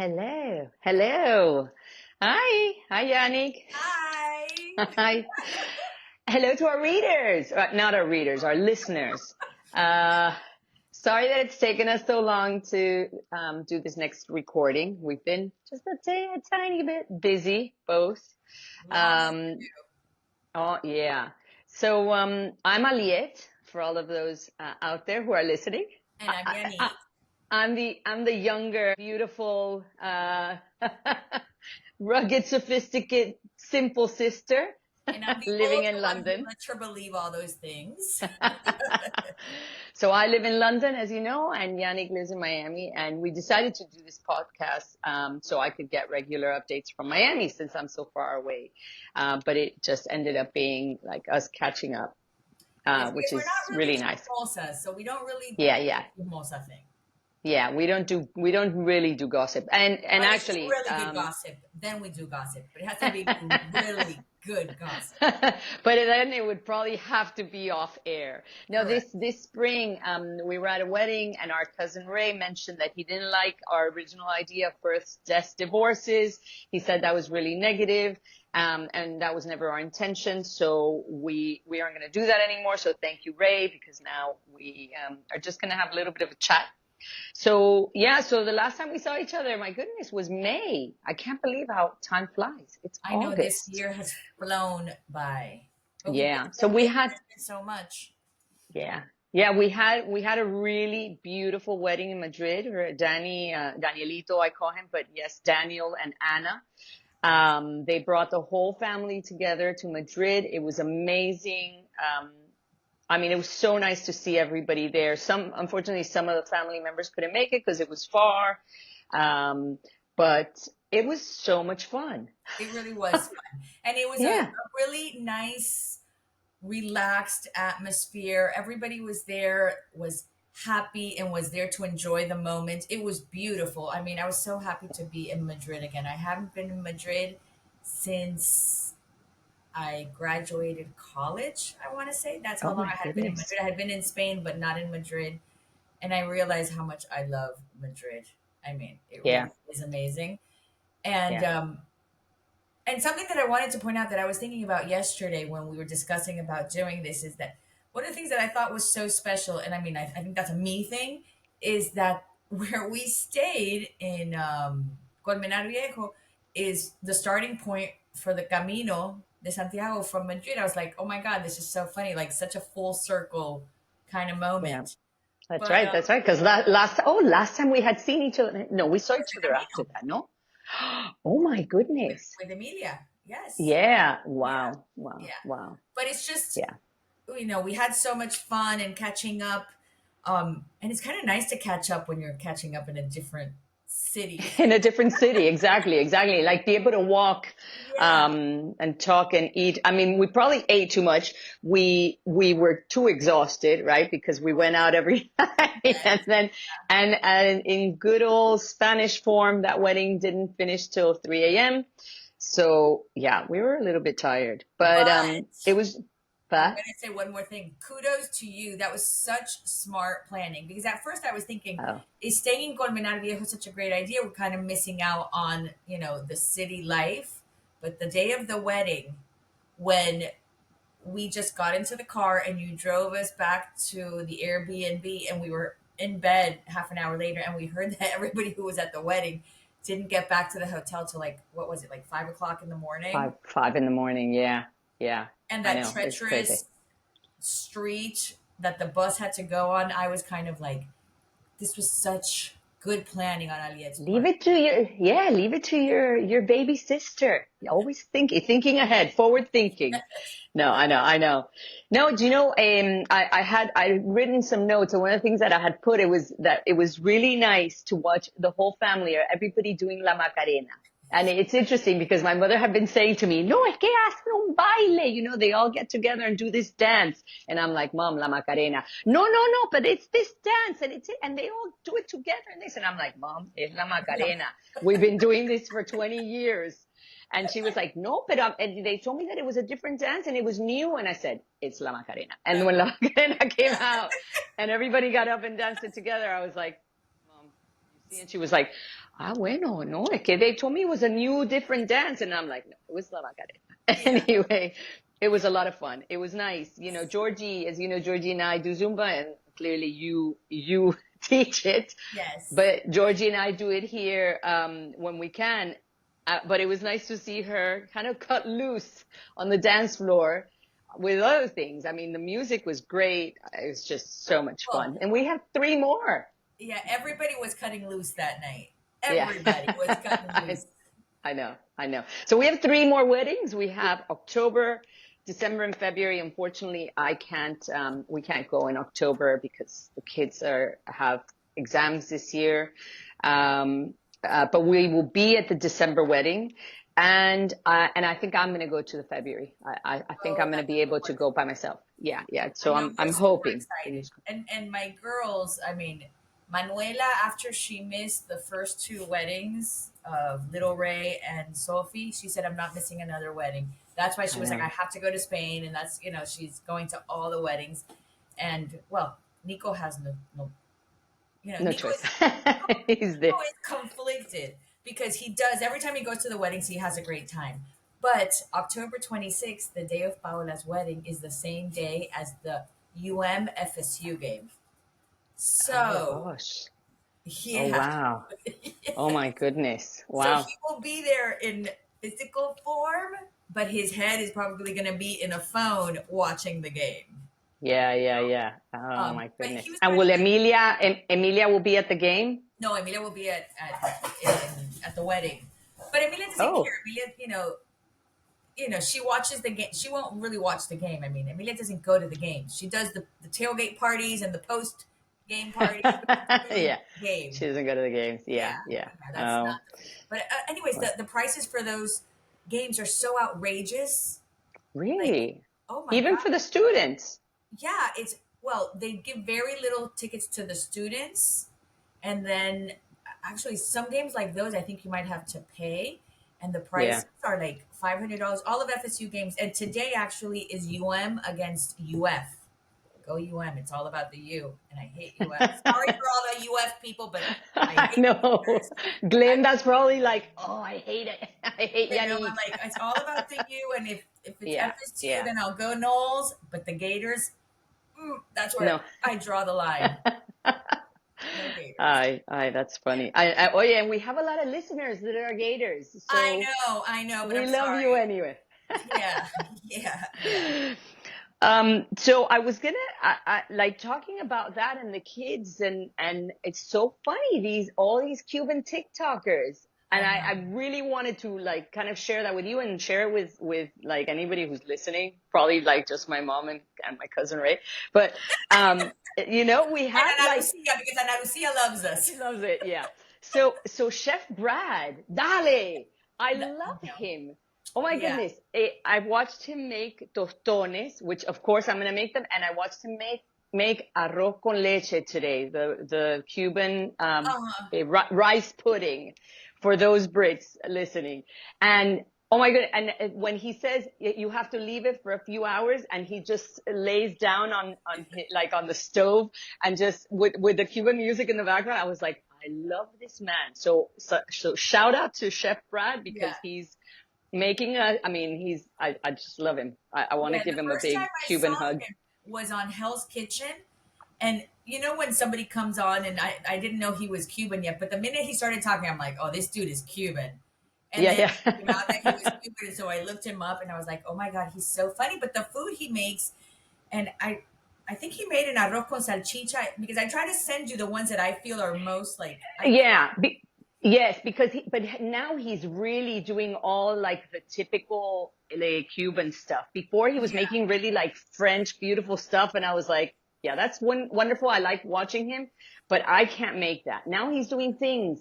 Hello. Hello. Hi. Hi, Yannick. Hi. Hi. Hello to our readers. Not our readers, our listeners. Uh, Sorry that it's taken us so long to do this next recording. We've been just a tiny bit busy, both. Long Um, oh, yeah. So I'm Aliette, for all of those out there who are listening. and I'm Yannick. I'm the younger, beautiful, rugged, sophisticated, simple sister And I'm the living older in one who London. lets her believe all those things. So I live in London, as you know, and Yannick lives in Miami. And we decided to do this podcast so I could get regular updates from Miami since I'm so far away. But it just ended up being like us catching up, Yes, which because we're is not really really nice. chismosa, so we don't really do Yeah, yeah. the chismosa thing. Yeah, we don't really do gossip. And Unless it's actually, really good gossip, then we do gossip. But it has to be really good gossip. but then it would probably have to be off air. No, Correct. this spring, we were at a wedding, and our cousin Ray mentioned that he didn't like our original idea of births, deaths, divorces. He said that was really negative, and that was never our intention. So we aren't going to do that anymore. So thank you, Ray, because now we are just going to have a little bit of a chat. So yeah, so the last time we saw each other, my goodness, was May. I can't believe how time flies. It's I know this August. year has flown by, but we've been Yeah. So so we busy. had, There's been so much. yeah. Yeah, we had a really beautiful wedding in Madrid. Danielito, I call him, but yes, Daniel and Anna. They brought the whole family together to Madrid. It was amazing. I mean, it was so nice to see everybody there. Unfortunately, some of the family members couldn't make it because it was far. Um, but it was so much fun. It really was fun, and it was a Yeah. really nice relaxed atmosphere. Everybody was there, was happy, and was there to enjoy the moment. It was beautiful. I mean, I was so happy to be in Madrid again. I haven't been in Madrid since I graduated college, I want to say. That's how Oh long my I had been in goodness. Madrid. I had been in Spain, but not in Madrid. And I realized how much I love Madrid. I mean, it Yeah. really is amazing. And Yeah. something that I wanted to point out that I was thinking about yesterday when we were discussing about doing this is that one of the things that I thought was so special, and I mean, I think that's a me thing, is that where we stayed in Colmenar Viejo is the starting point for the Camino de Santiago from Madrid. I was like, oh my God, this is so funny, like such a full circle kind of Yeah. moment. That's But right. That's right. Because last time we had seen each other. No, we saw each the other after Camino that. No. Oh my goodness. with Emilia, yes. Yeah. Yeah. Wow. Wow. Yeah. Wow. But it's just, Yeah. we had so much fun and catching up. And it's kind of nice to catch up when you're catching up in a different city. In a different city. Exactly. Exactly. Like be able to walk, Yeah. and talk and eat. I mean, we probably ate too much. We were too exhausted, right? Because we went out every night, and then, and in good old Spanish form, that wedding didn't finish till 3 a.m. So yeah, we were a little bit tired, but it But was, I'm but going to say one more thing. Kudos to you. That was such smart planning because at first I was thinking, oh, is staying in Colmenar Viejo such a great idea? We're kind of missing out on, the city life. But the day of the wedding, when we just got into the car and you drove us back to the Airbnb and we were in bed half an hour later and we heard that everybody who was at the wedding didn't get back to the hotel till like, what was it, like 5 o'clock in the morning? five in the morning. Yeah, yeah. And I that know it's crazy. treacherous street that the bus had to go on, I was kind of like, this was such good planning on Aliet's Leave part. it to your baby sister. Always thinking ahead, forward thinking. No, I know. No, do you know, I written some notes, and one of the things that I had put, it was that it was really nice to watch the whole family or everybody doing La Macarena. And it's interesting because my mother had been saying to me, no, es que hacen un baile, they all get together and do this dance. And I'm like, Mom, La Macarena. No, but it's this dance, and they all do it together and this. And I'm like, Mom, it's La Macarena. We've been doing this for 20 years. And she was like, no, but and they told me that it was a different dance and it was new. And I said, it's La Macarena. And when La Macarena came out and everybody got up and danced it together, I was like, Mom, you And she was like, ah, bueno, no, es que they told me it was a new, different dance. And I'm like, no, it was La Macarena. Yeah. Anyway, it was a lot of fun. It was nice. You know, Georgie, as you know, Georgie and I do Zumba, and clearly you teach it. Yes. But Georgie and I do it here when we can. But it was nice to see her kind of cut loose on the dance floor with other things. I mean, the music was great. It was just so much Well, fun. And we have three more. yeah, everybody was cutting loose that night. Yeah. Everybody was cutting loose. I know, I know. So we have three more weddings. We have October, December, and February. Unfortunately, we can't go in October because the kids have exams this year. But we will be at the December wedding. And I think I'm going to go to the February. I think Oh, I'm going to that's be able to go by wonderful. myself. Yeah, yeah. I So know we're I'm super hoping. excited. And my girls, I mean, Manuela, after she missed the first two weddings of Little Ray and Sophie, she said, I'm not missing another wedding. That's why she I was like, I know. have to go to Spain. And that's, she's going to all the weddings. And well, Nico has no No Nico choice. is He's there. always conflicted because he does every time he goes to the weddings, he has a great time. But October 26th, the day of Paola's wedding, is the same day as the FSU game. Oh So, gosh. Oh yeah. wow. Oh my goodness. So Wow. he will be there in physical form, but his head is probably going to be in a phone watching the game. Yeah, yeah, yeah. Oh my But he goodness. was And already will like, Emilia will be at the game? no, Emilia will be at the wedding. But Emilia doesn't care. Oh. Emilia, she watches the game. She won't really watch the game. I mean, Emilia doesn't go to the games. She does the tailgate parties and the post game parties, but she doesn't go to Yeah. the game. She doesn't go to the games. Yeah, Yeah, yeah. yeah, that's not. Oh. But anyways, Well, the prices for those games are so outrageous. Like, really? oh my Even god, for the students? yeah, it's well, they give very little tickets to the students, and then actually some games like those, I think you might have to pay, and the Yeah. prices are like $500. All of FSU games, and today actually is against UF. Go UM! It's all about the U, and I hate UF. Sorry for all the UF people, but I I hate the know. Gators. Glenda's probably like, oh, I hate it. I hate I'm Yannick. like, it's all about the U, and if it's Yeah, FSU, yeah. then I'll go Knowles. But the Gators, that's where No. I draw the line. No Gators. That's funny. Oh yeah, and we have a lot of listeners that are Gators, so I know, but we I'm love you sorry. anyway. Yeah, yeah, yeah. So I was gonna, like talking about that and the kids, and it's so funny all these Cuban TikTokers, and I I know. really wanted to like kind of share that with you and share it with like anybody who's listening, probably like just my mom and my cousin Ray, but we And had Ana like Lucia, because Ana Lucia loves us. she loves it, yeah. So Chef Brad, Dale, I I love know. him. Oh my Yeah. goodness. I watched him make tostones, which of course I'm gonna make them, and I watched him make arroz con leche today, the Cuban Uh, rice pudding for those Brits listening. And oh my goodness, and when he says you have to leave it for a few hours, and he just lays down like on the stove and just with the Cuban music in the background, I was like, I love this man. So shout out to Chef Brad yeah. because he's making I mean, I just love him. I want to Yeah. give The him a first time big I Cuban saw hug. him was on Hell's Kitchen. And when somebody comes on, and I didn't know he was Cuban yet, but the minute he started talking, I'm like, oh, this dude is Cuban. And Yeah, then yeah. it came out that he was Cuban. And so I looked him up and I was like, oh my God, he's so funny. But the food he makes, and I think he made an arroz con salchicha, because I try to send you the ones that I feel are most like iconic. Yeah, yes, because but now he's really doing all like the typical like Cuban stuff. Before he was Yeah. making really like French beautiful stuff, and I was like, yeah, that's wonderful. I like watching him, but I can't make that. Now he's doing things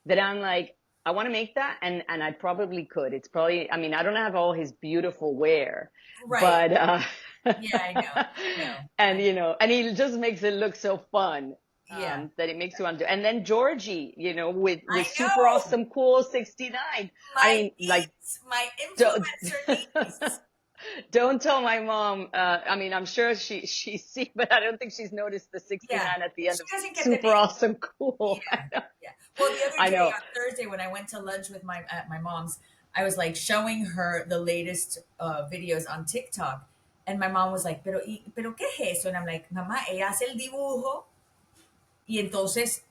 that I'm like, I want to make that, and I probably could. It's probably, I mean, I don't have all his beautiful wear, Right. but Yeah, I know. I know. and and he just makes it look so fun Yeah. that it makes you want to. And then Georgie, with I super know. awesome cool 69. I My mean, like, niece, my don't influencer niece. don't tell my mom. I mean, I'm sure she's seen, but I don't think she's noticed the Yeah. 69 at the end She of doesn't get the super name. awesome cool. Yeah. Yeah. Well, the other I day know. on Thursday when I went to lunch with my at my mom's, I was like showing her the latest videos on TikTok, and my mom was like, pero qué es eso? And I'm like, mamá, ella hace el dibujo y entonces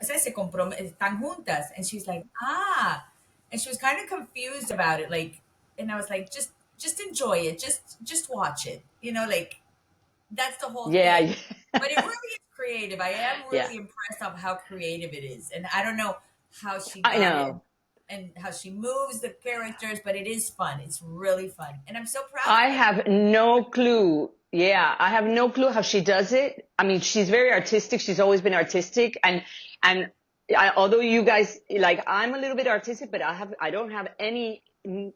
se están juntas, and she's like, ah, and she was kind of confused about it, like, and I was like, just enjoy it, just watch it, like that's the whole Yeah, thing. yeah. But it really is creative. I am Yeah. really impressed of how creative it is. And I don't know how she I got it know. and how she moves the characters, but it is fun. It's really fun. And I'm so proud of I her. have no clue. Yeah, I have no clue how she does it. I mean, she's very artistic. She's always been artistic, and although you guys like, I'm a little bit artistic, but I don't have any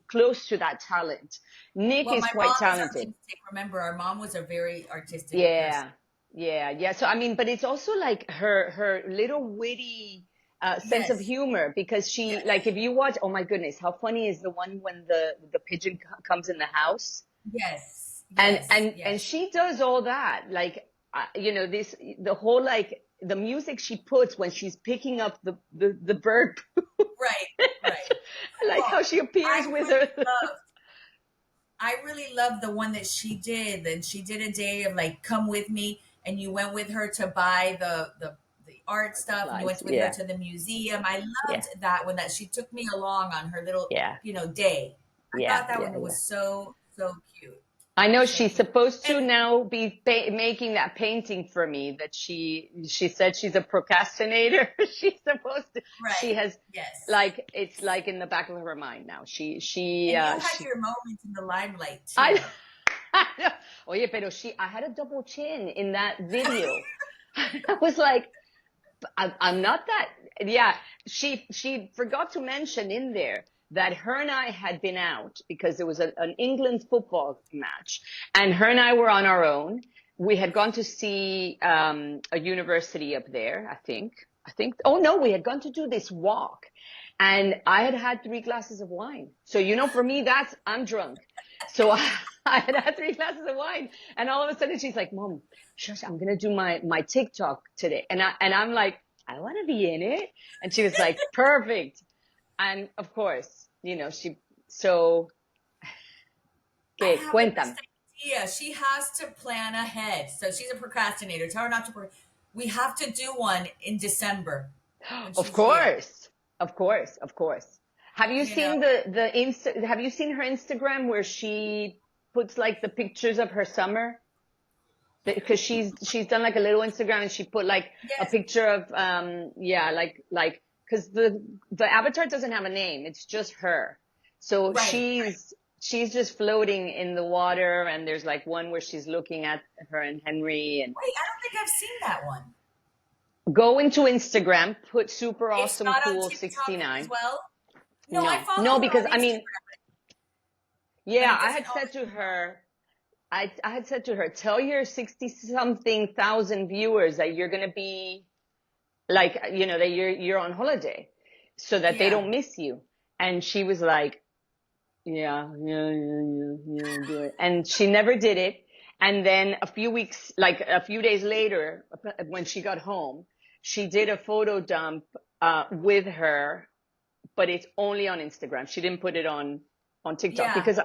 close to that talent. Nick Well, is my quite mom is talented. artistic. Remember, our mom was a very artistic person. Yeah, yeah, yeah. So I mean, but it's also like her little witty sense of Yes. humor, because she, Yes. like, if you watch, oh my goodness, how funny is the one when the pigeon comes in the house, Yes. and Yes. and Yes. she does all that, like, this, the whole, like, the music she puts when she's picking up the bird. Right. Right. I like how Well, she appears I with really her. love I really love the one that she did. And she did a day of like, come with me, and you went with her to buy the art stuff, and you Supplies. went with her Yeah, to the museum. I yeah, loved that one that she took me along on her little, yeah, day. I yeah, thought that yeah, one yeah. was so cute, I know so she's cute. supposed to And now be making that painting for me that she said she's a procrastinator. She's supposed to, she right, has, yes. like, it's like in the back of her mind now. And you had She your moments in the limelight I, too. I know. Oye, pero I had a double chin in that video. I was like, I'm not that. Yeah, she forgot to mention in there that her and I had been out because there was an England football match, and her and I were on our own. We had gone to see a university up there, I think. I think. Oh no, we had gone to do this walk, and I had had 3 glasses of wine. So for me, I'm drunk. So I had had 3 glasses of wine, and all of a sudden she's like, "Mom, shush, I'm gonna do my TikTok today," and I'm like, I want to be in it. And she was like, perfect. And of course, so, I que have the best cuentan. idea. She has to plan ahead. So she's a procrastinator. Tell her not to. We have to do one in December when Of she's here. course, of course, of course. Have you You know, seen have you seen her Instagram where she puts like the pictures of her summer? Because she's done like a little Instagram, and she put like a yes, picture of, yeah, like, because the avatar doesn't have a name, it's just her. So right. she's just floating in the water, and there's like one where she's looking at her and Henry, and Wait, I don't think I've seen that one. go into Instagram, put super It's awesome not on cool TikTok as 69. well. No, I No, follow no, her because on I mean, Instagram, but yeah, it doesn't always come up. I had said to her, tell your 60 something thousand viewers that you're going to be, like, that you're on holiday, so that they Yeah, don't miss you. And she was like, yeah, yeah, yeah, yeah, yeah, do it. And she never did it. And then a few days later, when she got home, she did a photo dump with her, but it's only on Instagram. She didn't put it on TikTok, yeah. because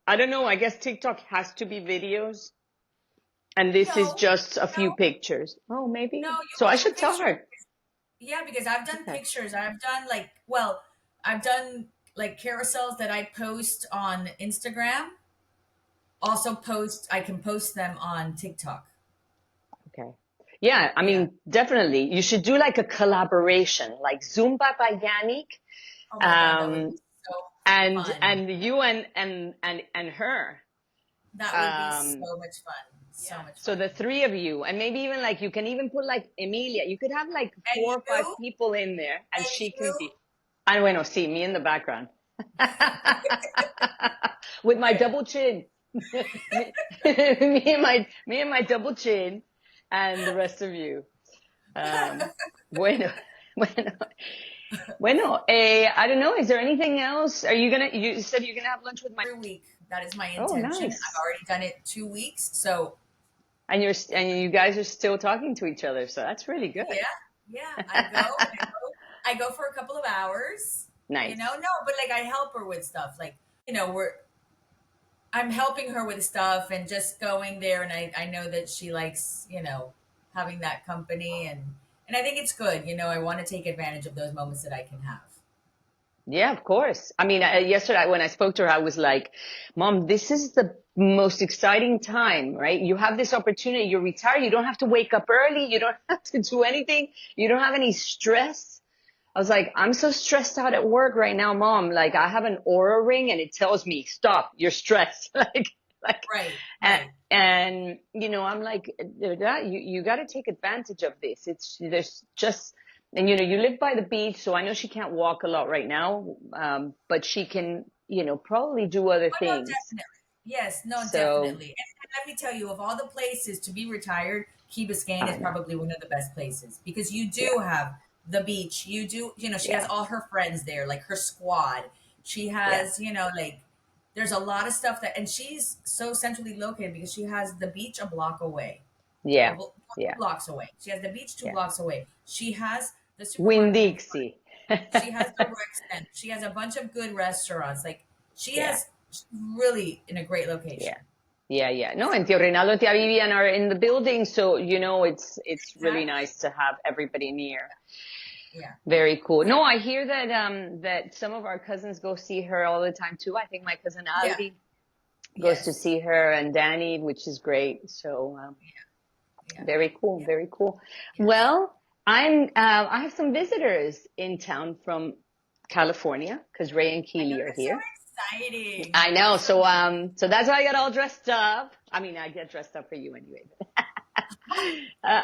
I don't know, I guess TikTok has to be videos, and this is No, just a few no, pictures. Oh, no. maybe. You So can I do should tell pictures. her. Yeah, because I've done Okay. pictures. I've done like, well, I've done like carousels that I post on Instagram. Also I can post them on TikTok. Okay. Yeah, I Yeah. mean, definitely. You should do like a collaboration, like Zumba by Yannick, Oh my God, that would be um, so fun. and you and her. That would be Um, so much fun. So yeah. much So fun. the three of you, and maybe even like you can even put like Emilia. You could have like And 4 or 5 you, people in there, and and she can you. be. I bueno, see me in the background with my Okay. double chin. Me and my double chin, and the rest of you. Bueno, bueno, bueno. I don't know. Is there anything else? You said you're gonna have lunch with my. Every week. That is my Oh, intention. I've nice. already done it 2 weeks. So And you guys are still talking to each other, so that's really good. yeah, yeah. I go. I go for a couple of hours, Nice. no, but like I help her with stuff. Like, I'm helping her with stuff and just going there. And I know that she likes, having that company. And I think it's good. I want to take advantage of those moments that I can have. Yeah, of course. I mean, yesterday when I spoke to her, I was like, Mom, this is the most exciting time, right? You have this opportunity. You're retired. You don't have to wake up early. You don't have to do anything. You don't have any stress. I was like, I'm so stressed out at work right now, Mom. Like, I have an aura ring and it tells me, stop, you're stressed. Like, Right, and, right. I'm like, you got to take advantage of this. There's just, and you live by the beach, so I know she can't walk a lot right now, but she can, probably do other Oh, no, things. definitely. Yes, no, So, definitely. And let me tell you, of all the places to be retired, Key Biscayne I is know. probably one of the best places because you Yeah, do have the beach. You do, she has yeah, all her friends there, like her squad. She yeah, has, like, there's a lot of stuff and she's so centrally located because she has the beach a block away, yeah, two yeah, blocks away. She has the beach two yeah. blocks away. She has the supermarket in front. Winn-Dixie. She has the rec center. She has a bunch of good restaurants. Like Yeah. she's really in a great Yeah. location. Yeah, yeah. No, and Tio Reinaldo and Tia Vivian are in the building, so it's really Exactly. nice to have everybody near. Yeah. Very cool. So No, I hear that some of our cousins go see her all the time too. I think my cousin yeah. Aldi goes to Yes. see her and Danny, which is great. So Yeah. very cool, Yeah. very cool. Yes. Well, I have some visitors in town from California because Ray and I know Keely are that's so here. exciting. I know. That's so So that's why I got all dressed up. I mean, I get dressed up for you anyway. Uh,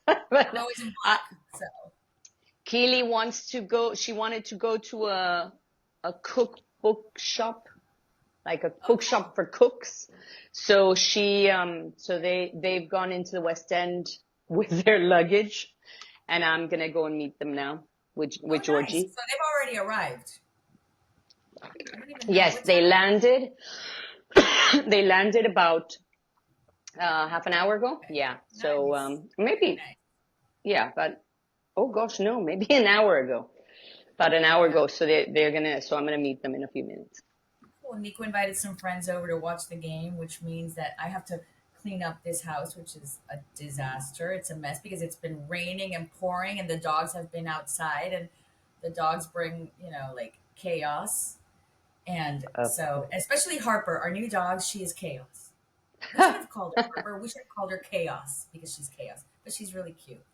I'm but always in uh, black. So Keely wants to go. She wanted to go to a cookbook shop, like a oh cool. bookshop for cooks. So they've gone into the West End with their luggage, and I'm gonna go and meet them now with Oh nice. Georgie. So they've already arrived. I don't even know. Yes, What they time? landed. They landed about half an hour ago. Okay. Yeah. So Nice. Very maybe nice. yeah, but oh gosh, no, maybe an hour ago. About an hour Yeah. ago. So I'm gonna meet them in a few minutes. Cool. Nico invited some friends over to watch the game, which means that I have to clean up this house, which is a disaster. It's a mess because it's been raining and pouring, and the dogs have been outside, and the dogs bring, like chaos. And Of so, course. especially Harper, our new dog, she is chaos. We should have called her Harper. We should have called her Chaos because she's chaos, but she's really cute.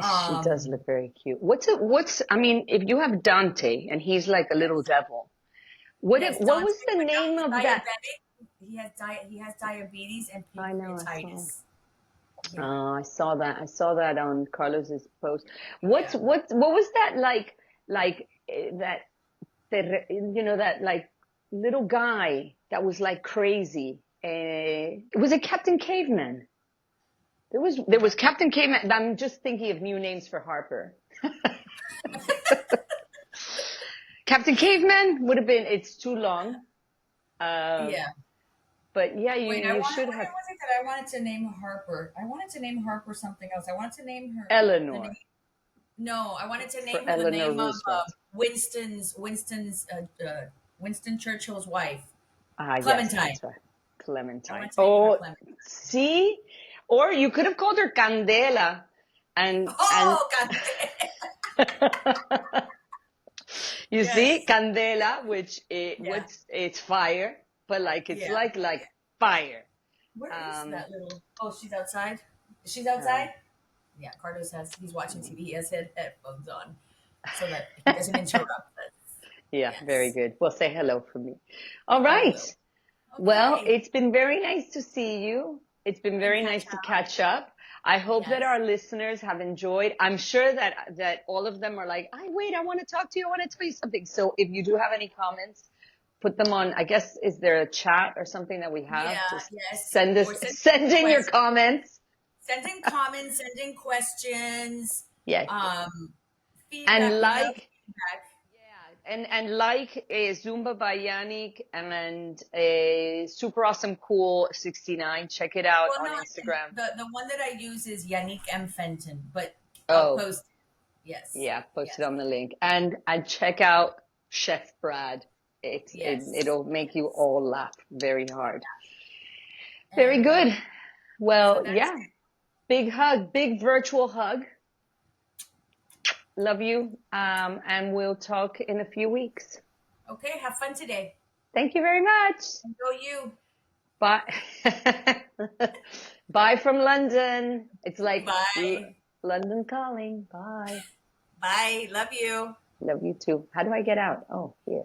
She does Um, look very cute. I mean, if you have Dante and he's like a little yes, devil, yes, what Dante, was the but now name he's of that? diabetic. He has diabetes and I know, I saw. pancreatitis. Yeah, I saw that. I saw that on Carlos's post. yeah. What was that that that like little guy that was like crazy? Was it Captain Caveman? There was Captain Caveman. I'm just thinking of new names for Harper. Captain Caveman would have been. It's too long. Uh, Yeah. but yeah, Wait, you should what have was it that I wanted to name Harper? I wanted to name Harper something else. I wanted to name her the name. Eleanor No, I wanted to for name her the Eleanor name of Roosevelt. Winston Churchill's wife, Ah, yes, Clementine. that's right. I Clementine. wanted to name her Oh, Clementine. see? Or you could have called her Candela and Oh, God. you see, Yes. Candela, which Yeah. it's fire, but like it's Yeah. like fire. Where is Um, that little? Oh, she's outside. She's uh, outside. Yeah, he's watching TV. He has headphones on so that he doesn't interrupt us. yeah, very Yes, good. Well, say hello for me. All I right. will. Well, Okay. it's been very nice to see you. It's been And very catch nice to up. catch up. I hope that Yes. our listeners have enjoyed. I'm sure that all of them are like, I want to talk to you. I want to tell you something. So if you do have any comments, put them on. I guess, is there a chat or something that we Yeah. have? Just Yes. send Or send in your comments. send in comments, send in questions, Yes. um, feedback. And We love like, feedback. yeah, and like Zumba by Yannick and Super Awesome Cool 69. Check it out Well, on no, Instagram. the one that I use is Yannick M. Fenton, but I'll Oh, post. Yes. Yeah, post it Yes. on the link and check out Chef Brad. Yes. It'll make you all laugh very hard. Very And good. so Well, that's yeah. Big hug, big virtual hug. Love you. And we'll talk in a few weeks. okay. Have fun today. Thank you very much. Go you. Bye. Bye from London. It's like Bye. London calling. Bye. Bye. Love you. Love you too. How do I get out? Oh, here.